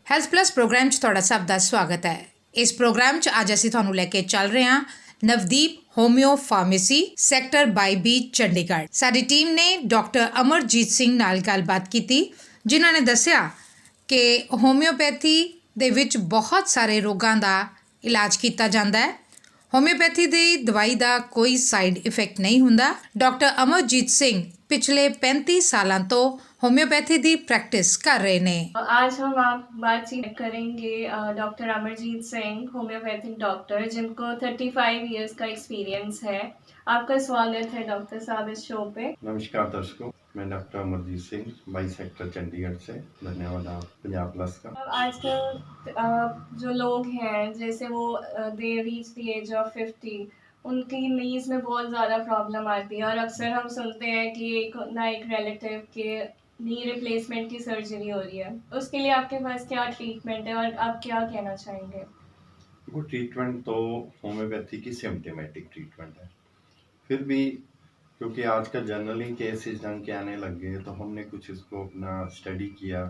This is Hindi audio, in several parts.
ਹੈਲਥ ਪਲੱਸ ਪ੍ਰੋਗਰਾਮ 'ਚ ਤੁਹਾਡਾ ਸਭ ਦਾ ਸਵਾਗਤ ਹੈ। ਇਸ ਪ੍ਰੋਗਰਾਮ 'ਚ ਅੱਜ ਅਸੀਂ ਤੁਹਾਨੂੰ ਲੈ ਕੇ ਚੱਲ ਰਹੇ ਹਾਂ Navdeep ਹੋਮਿਓ pharmacy sector 22B Chandigarh. ਸਾਡੀ ਟੀਮ ਨੇ ਡਾਕਟਰ ਅਮਰਜੀਤ ਸਿੰਘ ਨਾਲ ਗੱਲਬਾਤ ਕੀਤੀ, ਜਿਨ੍ਹਾਂ ਨੇ ਦੱਸਿਆ ਕਿ ਹੋਮਿਓਪੈਥੀ ਦੇ ਵਿੱਚ ਬਹੁਤ ਸਾਰੇ ਰੋਗਾਂ ਦਾ ਇਲਾਜ ਕੀਤਾ ਜਾਂਦਾ ਹੈ। ਹੋਮਿਓਪੈਥੀ ਦੀ ਦਵਾਈ ਦਾ ਕੋਈ ਸਾਈਡ ਇਫੈਕਟ नहीं ਹੁੰਦਾ। ਡਾਕਟਰ ਅਮਰਜੀਤ ਸਿੰਘ पिछले 35 सालों तो होम्योपैथी की प्रैक्टिस कर रहे ने। आज हम आप बातचीत करेंगे doctor Amarjeet Singh, homeopathic doctor, जिनको 35 इयर्स का एक्सपीरियंस है। आपका स्वागत है डॉक्टर साहब इस शो पे। नमस्कार दर्शकों, मैं डॉक्टर अमरजीत सिंह, 22 सेक्टर चंडीगढ़ से। धन्यवाद आप पंजाब प्लस का। आजकल जो लोग हैं, जैसे वो they reach the age of 50, उनकी नीज में बहुत ज़्यादा प्रॉब्लम आती है और अक्सर हम सुनते हैं कि एक रिलेटिव के नी रिप्लेसमेंट की सर्जरी हो रही है। उसके लिए आपके पास क्या ट्रीटमेंट है और आप क्या कहना चाहेंगे? वो ट्रीटमेंट तो होम्योपैथी की सिम्टमेटिक ट्रीटमेंट है। फिर भी क्योंकि आजकल जनरली केसेस ढंग के आने लग गए, तो हमने कुछ इसको अपना स्टडी किया,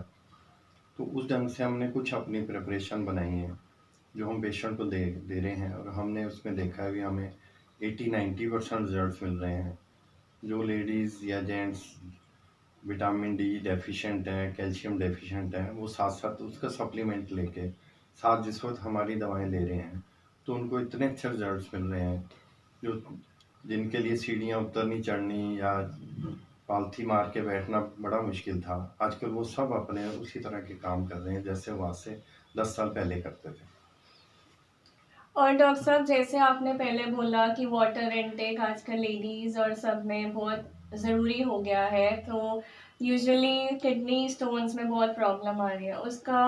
तो उस ढंग से हमने कुछ अपनी प्रिपरेशन बनाई है जो हम पेशेंट को दे रहे हैं। और हमने उसमें देखा है भी हमें 80-90% रिजल्ट मिल रहे हैं। जो लेडीज़ या जेंट्स विटामिन डी डेफिशिएंट है, कैल्शियम डेफिशिएंट है, वो साथ साथ उसका सप्लीमेंट लेके साथ जिस वक्त हमारी दवाएं ले रहे हैं, तो उनको इतने अच्छे रिजल्ट्स मिल रहे हैं जो जिनके लिए सीढ़ियाँ उतरनी चढ़नी या पालथी मार के बैठना बड़ा मुश्किल था, आजकल वो सब अपने उसी तरह के काम कर रहे हैं जैसे वो आज से 10 साल पहले करते थे। और डॉक्टर साहब, जैसे आपने पहले बोला कि वाटर इनटेक आजकल लेडीज़ और सब में बहुत ज़रूरी हो गया है, तो यूजुअली किडनी स्टोन्स में बहुत प्रॉब्लम आ रही है। उसका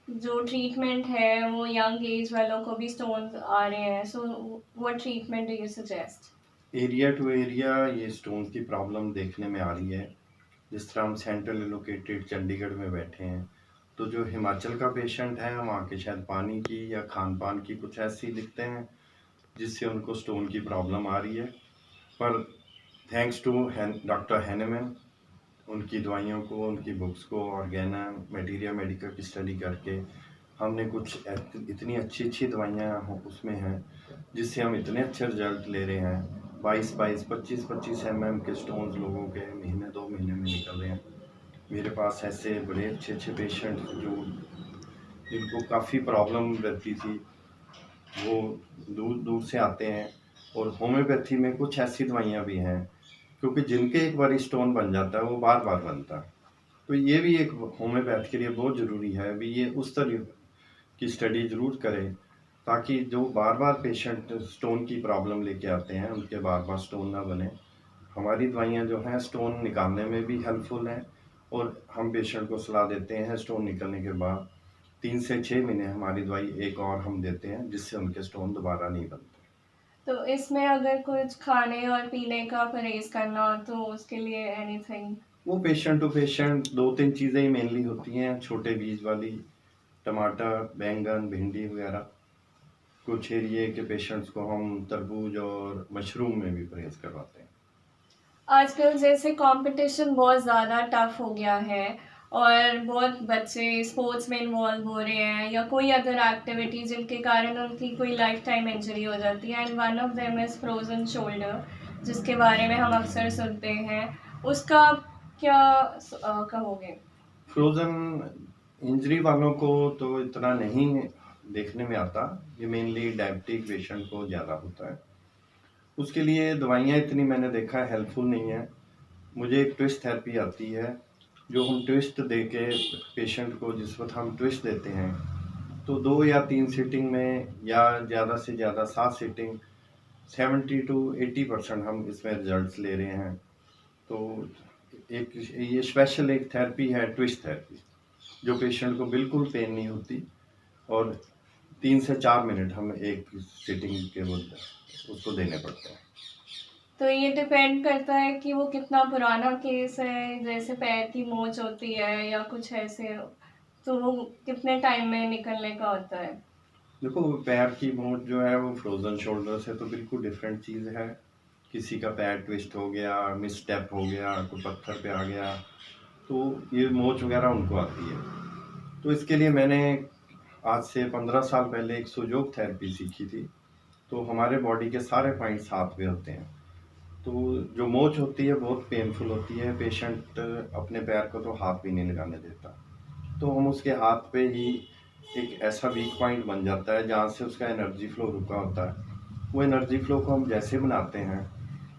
जो ट्रीटमेंट है वो यंग एज वालों को भी स्टोन्स आ रहे हैं, so what treatment do you suggest? Area to area ये स्टोन की प्रॉब्लम देखने में आ रही है। जिस तरह हम सेंट्रल लोकेटेड चंडीगढ़ में बैठे हैं, तो जो हिमाचल का पेशेंट है वहाँ के शायद पानी की या खान पान की कुछ ऐसी दिखते हैं जिससे उनको स्टोन की प्रॉब्लम आ रही है। पर थैंक्स टू डॉक्टर हैनेमैन, उनकी दवाइयों को, उनकी बुक्स को, ऑर्गेना मटेरिया मेडिकल की स्टडी करके हमने कुछ इतनी अच्छी अच्छी दवाइयाँ उसमें हैं जिससे हम इतने अच्छे रिजल्ट ले रहे हैं। 22-22, 25-25 mm के स्टोन्स लोगों के महीने 2 महीने में निकल रहे हैं। मेरे पास ऐसे बड़े अच्छे अच्छे पेशेंट जो जिनको काफ़ी प्रॉब्लम रहती थी, वो दूर दूर से आते हैं। और होम्योपैथी में कुछ ऐसी दवाइयाँ भी हैं क्योंकि जिनके एक बार स्टोन बन जाता है वो बार बार बनता है, तो ये भी एक होम्योपैथ के लिए बहुत ज़रूरी है भी ये उस तरह की स्टडी ज़रूर करें ताकि जो बार बार पेशेंट स्टोन की प्रॉब्लम लेके आते हैं उनके बार बार स्टोन ना बने। हमारी दवाइयाँ जो हैं स्टोन निकालने में भी हेल्पफुल हैं और हम पेशेंट को सलाह देते हैं स्टोन निकलने के बाद 3 से 6 महीने हमारी दवाई एक और हम देते हैं जिससे उनके स्टोन दोबारा नहीं बनते। तो इसमें अगर कुछ खाने और पीने का परहेज करना हो तो उसके लिए एनीथिंग? वो पेशेंट टू पेशेंट 2-3 चीज़ें ही मेनली होती हैं, छोटे बीज वाली, टमाटर, बैंगन, भिंडी वगैरह। कुछ एरिए के पेशेंट्स को हम तरबूज और मशरूम में भी परहेज करवाते हैं। आजकल जैसे कंपटीशन बहुत ज़्यादा टफ हो गया है और बहुत बच्चे स्पोर्ट्स में इन्वॉल्व हो रहे हैं या कोई अदर एक्टिविटी जिनके कारण उनकी कोई लाइफ टाइम इंजरी हो जाती है, and one of them is frozen shoulder, जिसके बारे में हम अक्सर सुनते हैं। उसका आप क्या कहोगे? फ्रोज़न इंजरी वालों को तो इतना नहीं देखने में आता, ये मेनली डायबिटिक पेशेंट को ज़्यादा होता है। उसके लिए दवाइयाँ इतनी मैंने देखा है हेल्पफुल नहीं है। मुझे एक ट्विस्ट थेरेपी आती है जो हम ट्विस्ट दे के पेशेंट को, जिस वक्त हम ट्विस्ट देते हैं तो 2 या 3 सीटिंग में या ज़्यादा से ज़्यादा 7 सीटिंग 70-80% हम इसमें रिजल्ट्स ले रहे हैं। तो एक ये स्पेशल एक थेरेपी है ट्विस्ट थेरेपी, जो पेशेंट को बिल्कुल पेन नहीं होती और 3 से 4 मिनट हम एक सीटिंग के बाद उसको देने पड़ते हैं। तो ये डिपेंड करता है कि वो कितना पुराना केस है, जैसे पैर की मोच होती है या कुछ ऐसे, तो वो कितने टाइम में निकलने का होता है? देखो, पैर की मोच जो है वो फ्रोजन शोल्डर से तो बिल्कुल डिफरेंट चीज़ है। किसी का पैर ट्विस्ट हो गया, मिसस्टेप हो गया, कोई पत्थर पे आ गया, तो ये मोच वगैरह उनको आती है। तो इसके लिए मैंने आज से 15 साल पहले एक सुजोग थेरेपी सीखी थी। तो हमारे बॉडी के सारे पॉइंट्स हाथ में होते हैं। तो जो मोच होती है बहुत पेनफुल होती है, पेशेंट अपने पैर को तो हाथ भी नहीं लगाने देता। तो हम उसके हाथ पे ही एक ऐसा वीक पॉइंट बन जाता है जहाँ से उसका एनर्जी फ्लो रुका होता है। वो एनर्जी फ्लो को हम जैसे बनाते हैं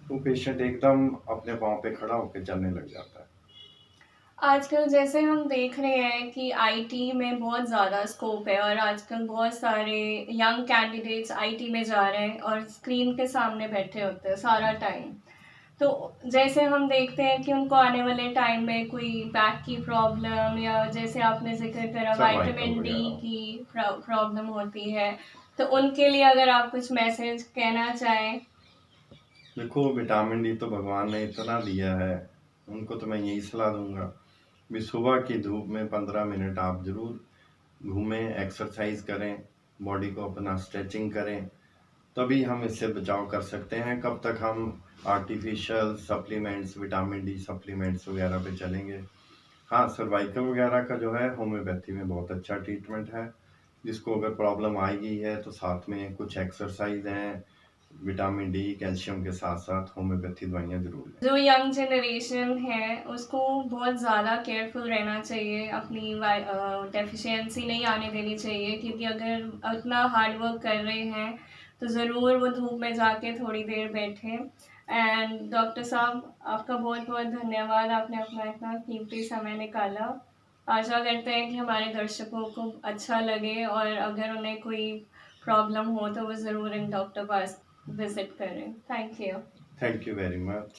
तो पेशेंट एकदम अपने पाँव पे खड़ा होकर चलने लग जाता है। आजकल जैसे हम देख रहे हैं कि आईटी में बहुत ज़्यादा स्कोप है और आजकल बहुत सारे यंग कैंडिडेट्स आईटी में जा रहे हैं और स्क्रीन के सामने बैठे होते हैं सारा टाइम। तो जैसे हम देखते हैं कि उनको आने वाले टाइम में कोई बैक की प्रॉब्लम या जैसे आपने ज़िक्र करा सर्वाइकल विटामिन डी वगैरह। की प्रॉब्लम होती है, तो उनके लिए अगर आप कुछ मैसेज कहना चाहें। देखो, विटामिन डी तो भगवान ने इतना दिया है, उनको तो मैं यही सलाह दूंगा भी सुबह की धूप में 15 मिनट आप जरूर घूमें, एक्सरसाइज करें, बॉडी को अपना स्ट्रेचिंग करें, तभी हम इससे बचाव कर सकते हैं। कब तक हम artificial supplements, vitamin D supplements वगैरह पे चलेंगे। हाँ, सर्वाइकल वगैरह का जो है होम्योपैथी में बहुत अच्छा ट्रीटमेंट है। जिसको अगर प्रॉब्लम आएगी है तो साथ में कुछ एक्सरसाइज हैं, विटामिन डी कैल्शियम के साथ साथ होम्योपैथी दवाइयाँ जरूर लें। जो यंग जनरेशन है उसको बहुत ज़्यादा केयरफुल रहना चाहिए, अपनी डेफिशिएंसी नहीं आने देनी चाहिए, क्योंकि अगर इतना हार्ड वर्क कर रहे हैं तो ज़रूर वो धूप में जाके थोड़ी देर बैठें। एंड डॉक्टर साहब, आपका बहुत बहुत धन्यवाद, आपने अपना इतना कीमती समय निकाला। आशा करते हैं कि हमारे दर्शकों को अच्छा लगे और अगर उन्हें कोई प्रॉब्लम हो तो वो ज़रूर इन डॉक्टर पास विज़िट करें। Thank you. Thank you very much.